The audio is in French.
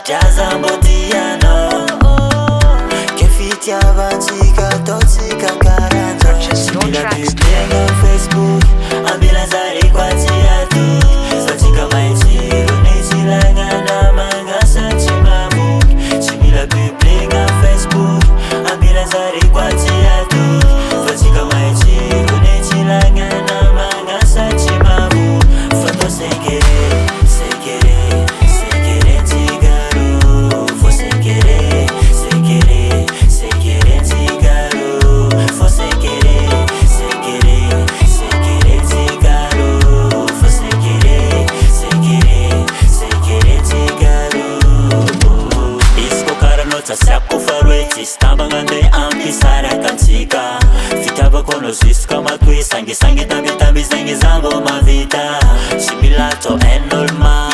Jazambotiano Kefitia vanchika tochika karanja Mila biblenga Facebook Ambila zari kwa tiatu Satika maichiru Nechilanga na manga sachimamu Chimila biblenga Facebook Ambila zari kwa tiatu Satika maichiru Nechilanga na manga sachimamu Fato sengere Stambangande ampisara kanchika Fitaba kono zwiska matwi Sangi tambi zambo mavita Shimilato enolma